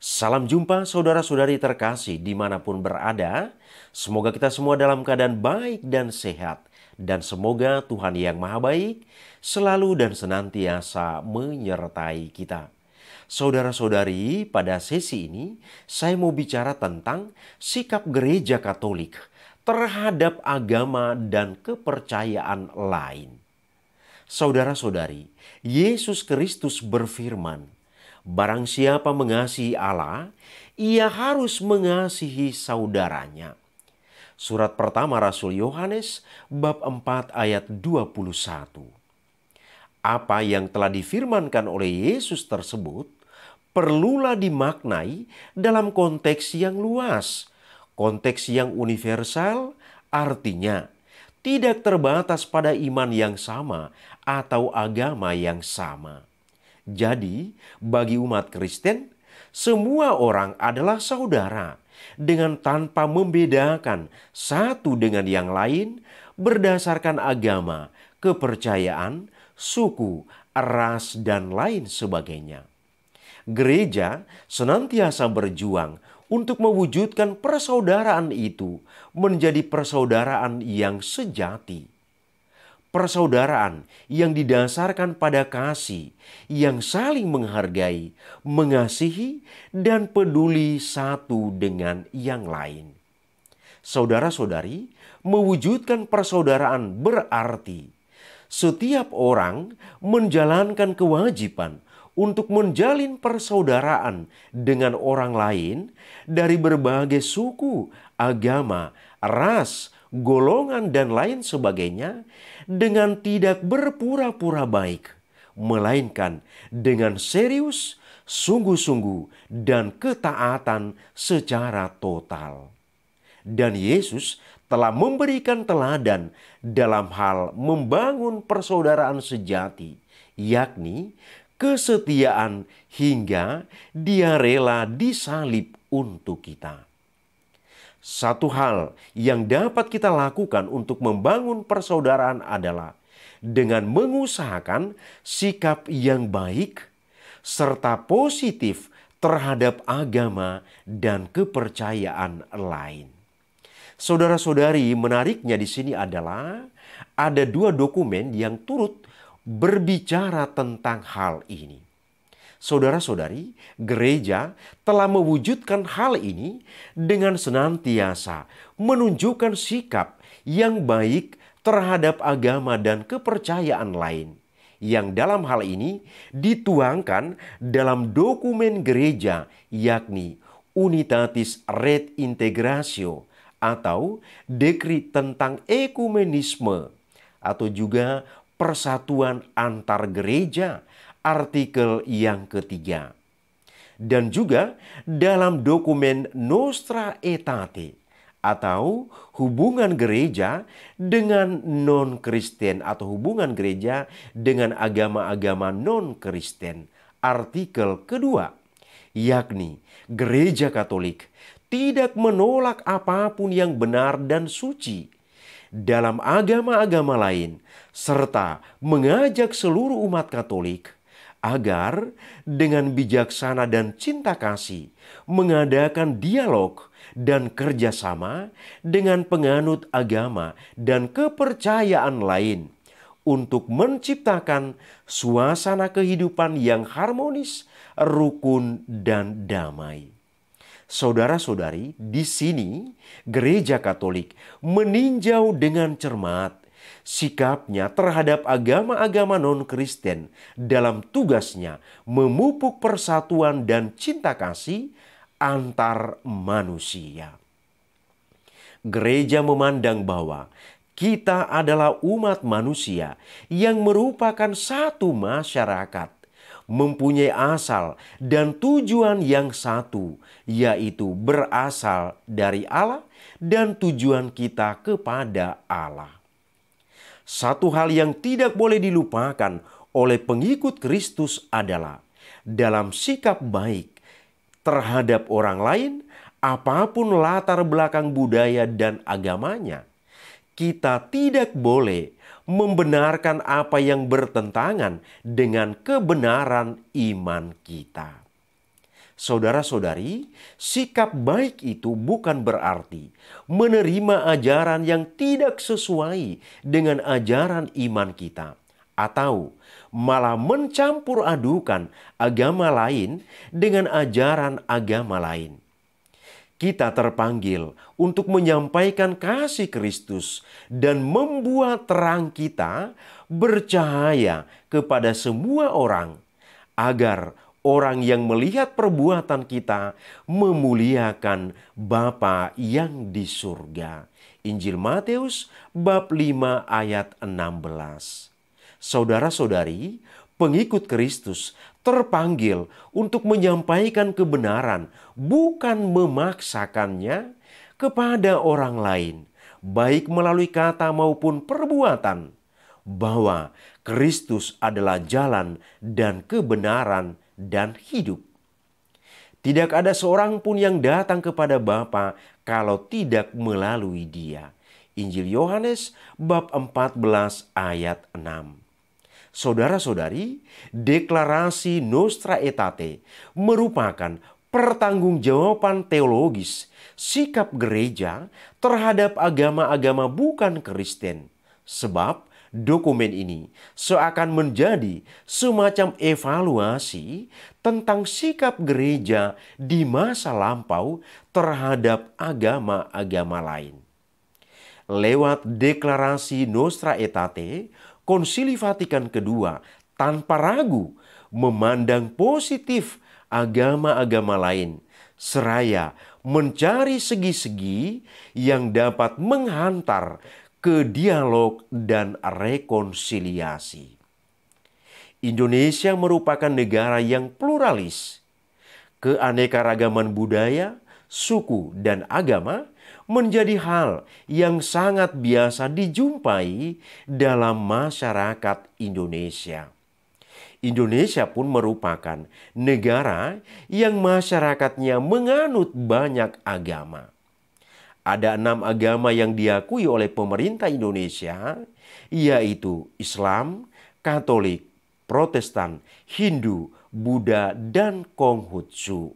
Salam jumpa saudara-saudari terkasih dimanapun berada. Semoga kita semua dalam keadaan baik dan sehat. Dan semoga Tuhan yang Maha Baik selalu dan senantiasa menyertai kita. Saudara-saudari, pada sesi ini saya mau bicara tentang sikap gereja Katolik terhadap agama dan kepercayaan lain. Saudara-saudari, Yesus Kristus berfirman, "Barang siapa mengasihi Allah, ia harus mengasihi saudaranya." Surat pertama Rasul Yohanes bab 4 ayat 21. Apa yang telah difirmankan oleh Yesus tersebut perlulah dimaknai dalam konteks yang luas. Konteks yang universal artinya tidak terbatas pada iman yang sama atau agama yang sama. Jadi, bagi umat Kristen, semua orang adalah saudara dengan tanpa membedakan satu dengan yang lain berdasarkan agama, kepercayaan, suku, ras, dan lain sebagainya. Gereja senantiasa berjuang untuk mewujudkan persaudaraan itu menjadi persaudaraan yang sejati. Persaudaraan yang didasarkan pada kasih, yang saling menghargai, mengasihi, dan peduli satu dengan yang lain. Saudara-saudari, mewujudkan persaudaraan berarti setiap orang menjalankan kewajiban untuk menjalin persaudaraan dengan orang lain dari berbagai suku, agama, ras, golongan, dan lain sebagainya dengan tidak berpura-pura baik, melainkan dengan serius, sungguh-sungguh, dan ketaatan secara total. Dan Yesus telah memberikan teladan dalam hal membangun persaudaraan sejati, yakni kesetiaan hingga Dia rela disalib untuk kita. Satu hal yang dapat kita lakukan untuk membangun persaudaraan adalah dengan mengusahakan sikap yang baik serta positif terhadap agama dan kepercayaan lain. Saudara-saudari, menariknya di sini adalah ada dua dokumen yang turut berbicara tentang hal ini. Saudara-saudari, gereja telah mewujudkan hal ini dengan senantiasa menunjukkan sikap yang baik terhadap agama dan kepercayaan lain, yang dalam hal ini dituangkan dalam dokumen gereja, yakni Unitatis Redintegratio atau dekrit tentang ekumenisme atau juga persatuan antar gereja, artikel yang ketiga. Dan juga dalam dokumen Nostra Aetate atau hubungan gereja dengan non-Kristen atau hubungan gereja dengan agama-agama non-Kristen, artikel kedua, yakni Gereja Katolik tidak menolak apapun yang benar dan suci dalam agama-agama lain, serta mengajak seluruh umat Katolik agar dengan bijaksana dan cinta kasih mengadakan dialog dan kerjasama dengan penganut agama dan kepercayaan lain untuk menciptakan suasana kehidupan yang harmonis, rukun, dan damai. Saudara-saudari, di sini Gereja Katolik meninjau dengan cermat sikapnya terhadap agama-agama non-Kristen dalam tugasnya memupuk persatuan dan cinta kasih antar manusia. Gereja memandang bahwa kita adalah umat manusia yang merupakan satu masyarakat, mempunyai asal dan tujuan yang satu, yaitu berasal dari Allah dan tujuan kita kepada Allah. Satu hal yang tidak boleh dilupakan oleh pengikut Kristus adalah dalam sikap baik terhadap orang lain, apapun latar belakang budaya dan agamanya, kita tidak boleh membenarkan apa yang bertentangan dengan kebenaran iman kita. Saudara-saudari, sikap baik itu bukan berarti menerima ajaran yang tidak sesuai dengan ajaran iman kita, atau malah mencampur adukan agama lain dengan ajaran agama lain. Kita terpanggil untuk menyampaikan kasih Kristus dan membuat terang kita bercahaya kepada semua orang, agar orang yang melihat perbuatan kita memuliakan Bapa yang di surga. Injil Matius bab 5 ayat 16. Saudara-saudari, pengikut Kristus terpanggil untuk menyampaikan kebenaran, bukan memaksakannya kepada orang lain, baik melalui kata maupun perbuatan, bahwa Kristus adalah jalan dan kebenaran dan hidup. Tidak ada seorang pun yang datang kepada Bapa kalau tidak melalui Dia. Injil Yohanes bab 14 ayat 6. Saudara-saudari, deklarasi Nostra Aetate merupakan pertanggungjawaban teologis sikap gereja terhadap agama-agama bukan Kristen. Sebab dokumen ini seakan menjadi semacam evaluasi tentang sikap gereja di masa lampau terhadap agama-agama lain. Lewat deklarasi Nostra Aetate, Konsili Vatikan II tanpa ragu memandang positif agama-agama lain, seraya mencari segi-segi yang dapat menghantar ke dialog dan rekonsiliasi. Indonesia merupakan negara yang pluralis. Keanekaragaman budaya, suku, dan agama menjadi hal yang sangat biasa dijumpai dalam masyarakat Indonesia. Indonesia pun merupakan negara yang masyarakatnya menganut banyak agama. Ada 6 agama yang diakui oleh pemerintah Indonesia, yaitu Islam, Katolik, Protestan, Hindu, Buddha, dan Konghucu.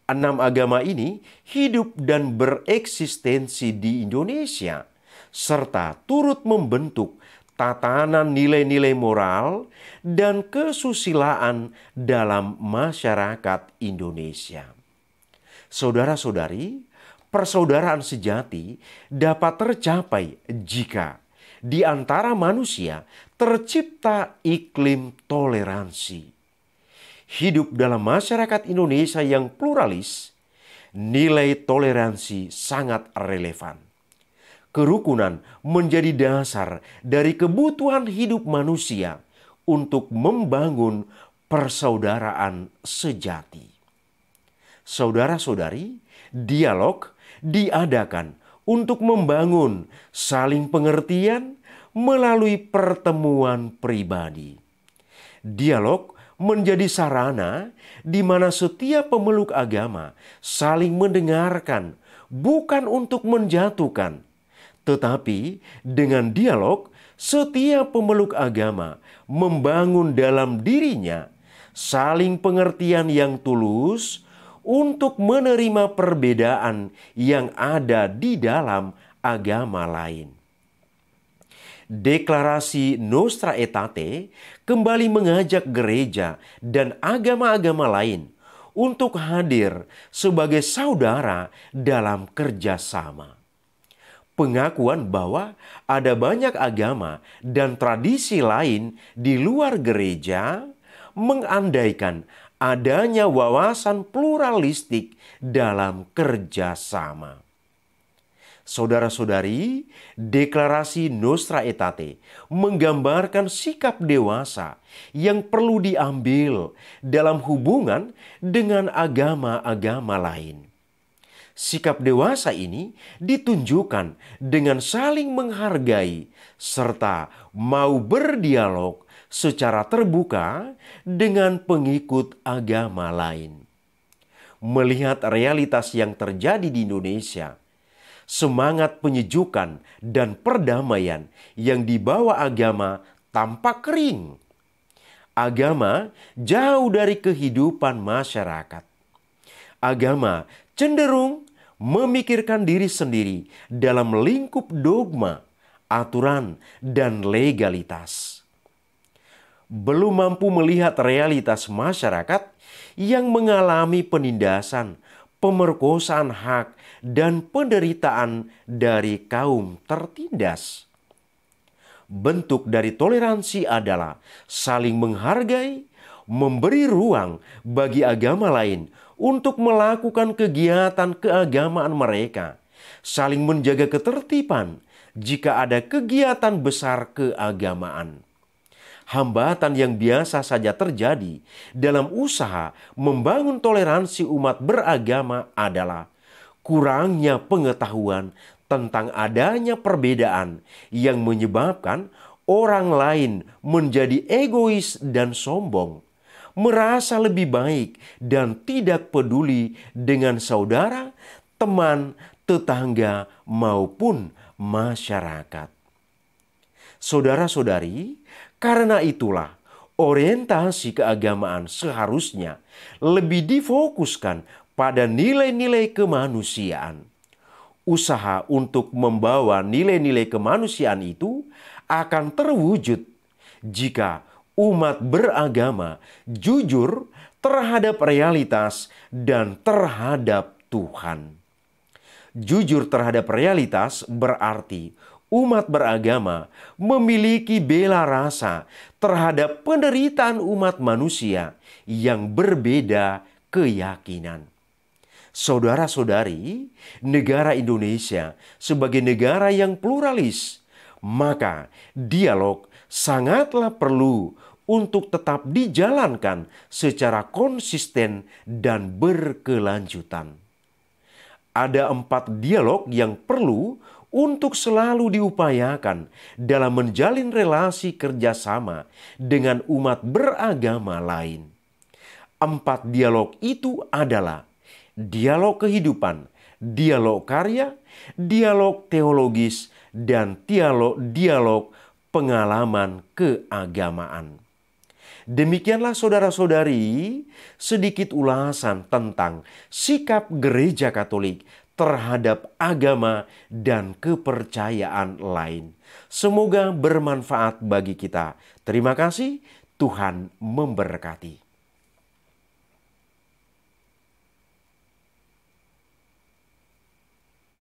6 agama ini hidup dan bereksistensi di Indonesia, serta turut membentuk tatanan nilai-nilai moral dan kesusilaan dalam masyarakat Indonesia. Saudara-saudari, persaudaraan sejati dapat tercapai jika di antara manusia tercipta iklim toleransi. Hidup dalam masyarakat Indonesia yang pluralis, nilai toleransi sangat relevan. Kerukunan menjadi dasar dari kebutuhan hidup manusia untuk membangun persaudaraan sejati. Saudara-saudari, dialog diadakan untuk membangun saling pengertian melalui pertemuan pribadi. Dialog menjadi sarana di mana setiap pemeluk agama saling mendengarkan, bukan untuk menjatuhkan. Tetapi dengan dialog, setiap pemeluk agama membangun dalam dirinya saling pengertian yang tulus untuk menerima perbedaan yang ada di dalam agama lain. Deklarasi Nostra Aetate kembali mengajak gereja dan agama-agama lain untuk hadir sebagai saudara dalam kerjasama. Pengakuan bahwa ada banyak agama dan tradisi lain di luar gereja mengandaikan adanya wawasan pluralistik dalam kerjasama. Saudara-saudari, deklarasi Nostra Aetate menggambarkan sikap dewasa yang perlu diambil dalam hubungan dengan agama-agama lain. Sikap dewasa ini ditunjukkan dengan saling menghargai serta mau berdialog secara terbuka dengan pengikut agama lain. Melihat realitas yang terjadi di Indonesia, semangat penyejukan dan perdamaian yang dibawa agama tampak kering. Agama jauh dari kehidupan masyarakat. Agama cenderung memikirkan diri sendiri dalam lingkup dogma, aturan, dan legalitas. Belum mampu melihat realitas masyarakat yang mengalami penindasan, pemerkosaan hak, dan penderitaan dari kaum tertindas. Bentuk dari toleransi adalah saling menghargai, memberi ruang bagi agama lain untuk melakukan kegiatan keagamaan mereka, saling menjaga ketertiban jika ada kegiatan besar keagamaan. Hambatan yang biasa saja terjadi dalam usaha membangun toleransi umat beragama adalah kurangnya pengetahuan tentang adanya perbedaan yang menyebabkan orang lain menjadi egois dan sombong, merasa lebih baik dan tidak peduli dengan saudara, teman, tetangga, maupun masyarakat. Saudara-saudari, karena itulah orientasi keagamaan seharusnya lebih difokuskan pada nilai-nilai kemanusiaan. Usaha untuk membawa nilai-nilai kemanusiaan itu akan terwujud jika umat beragama jujur terhadap realitas dan terhadap Tuhan. Jujur terhadap realitas berarti umat beragama memiliki bela rasa terhadap penderitaan umat manusia yang berbeda keyakinan. Saudara-saudari, negara Indonesia sebagai negara yang pluralis, maka dialog sangatlah perlu untuk tetap dijalankan secara konsisten dan berkelanjutan. Ada 4 dialog yang perlu untuk selalu diupayakan dalam menjalin relasi kerjasama dengan umat beragama lain. 4 dialog itu adalah dialog kehidupan, dialog karya, dialog teologis, dan dialog pengalaman keagamaan. Demikianlah saudara-saudari, sedikit ulasan tentang sikap Gereja Katolik terhadap agama dan kepercayaan lain. Semoga bermanfaat bagi kita. Terima kasih, Tuhan memberkati.